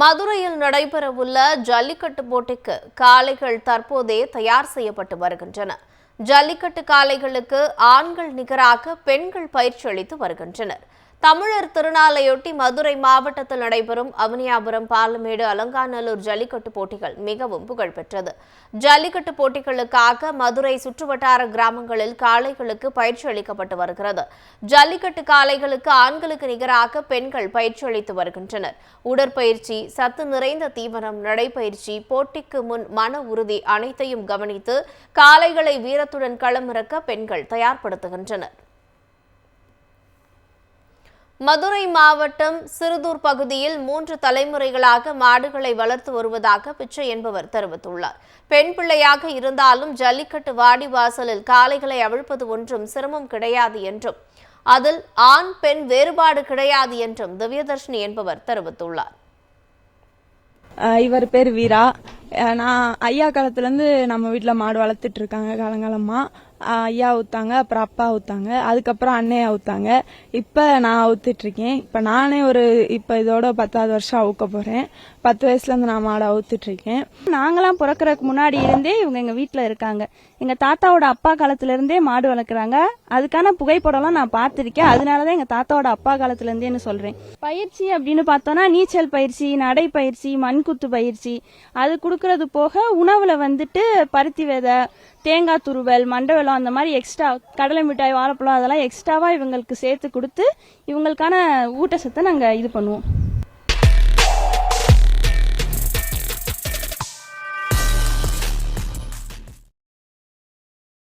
மதுரையில் நடைபெறவுள்ள ஜல்லிக்கட்டு போட்டிக்கு காளைகள் தற்போதே தயார் செய்யப்பட்டு வருகின்றன. ஜல்லிக்கட்டு காளைகளுக்கு ஆண்கள் நிகராக பெண்கள் பயிற்சி அளித்து வருகின்றனர். தமிழர் திருநாளையொட்டி மதுரை மாவட்டத்தில் நடைபெறும் அவனியாபுரம், பாலமேடு, அலங்காநல்லூர் ஜல்லிக்கட்டு போட்டிகள் மிகவும் புகழ்பெற்றது. ஜல்லிக்கட்டு போட்டிகளுக்காக மதுரை சுற்றுவட்டார கிராமங்களில் காளைகளுக்கு பயிற்சி அளிக்கப்பட்டு வருகிறது. ஜல்லிக்கட்டு காளைகளுக்கு ஆண்களுக்கு நிகராக பெண்கள் பயிற்சி அளித்து வருகின்றனர். உடற்பயிற்சி, சத்து நிறைந்த தீவனம், நடைபயிற்சி, போட்டிக்கு முன் மன உறுதி அனைத்தையும் கவனித்து காளைகளை வீரத்துடன் களமிறக்க பெண்கள் தயார்படுத்துகின்றனர். மதுரை மாவட்டம் சிறுதூர் பகுதியில் 3 தலைமுறைகளாக மாடுகளை வளர்த்து வருவதாக பிச்சை என்பவர் தெரிவித்துள்ளார். பெண் பிள்ளையாக இருந்தாலும் ஜல்லிக்கட்டு வாடிவாசலில் காளைகளை அவிழ்ப்பது ஒன்றும் சிரமம் கிடையாது என்றும், அதில் ஆண் பெண் வேறுபாடு கிடையாது என்றும் திவ்யதர்ஷினி என்பவர் தெரிவித்துள்ளார். இவர் பேர் வீரா. நான் ஐயா காலத்துலேருந்து நம்ம வீட்டில் மாடு வளர்த்துட்டு இருக்காங்க. காலங்காலமா ஐயா ஊத்தாங்க, அப்புறம் அப்பா ஊத்தாங்க, அதுக்கப்புறம் அண்ணையா ஊத்தாங்க, இப்போ நான் அவுத்துட்டு இருக்கேன். இப்போ நானே இப்போ இதோட 10வது வருஷம் அவுக்க போறேன். 10 வயசுலேருந்து நான் மாடு அவுத்துட்டு இருக்கேன். நாங்களாம் பிறக்கிறதுக்கு முன்னாடி இருந்தே இவங்க எங்க வீட்டில் இருக்காங்க. எங்க தாத்தாவோட அப்பா காலத்துல இருந்தே மாடு வளர்க்குறாங்க. அதுக்கான புகைப்படம்லாம் நான் பார்த்துருக்கேன். அதனாலதான் எங்க தாத்தாவோட அப்பா காலத்துல இருந்தேன்னு சொல்றேன். பயிற்சி அப்படின்னு பார்த்தோம்னா நீச்சல் பயிற்சி, நடை பயிற்சி, மண்குத்து பயிற்சி, அது கொடுக்கறது போக உணவுல வந்துட்டு பருத்தி விதை, தேங்காய் துருவல், மண்டவெல்லம், அந்த மாதிரி எக்ஸ்ட்ரா கடலை மிட்டாய், வாழைப்பழம் அதெல்லாம் எக்ஸ்ட்ராவா இவங்களுக்கு சேர்த்து கொடுத்து இவங்களுக்கான ஊட்டச்சத்தை நாங்கள் இது பண்ணுவோம்.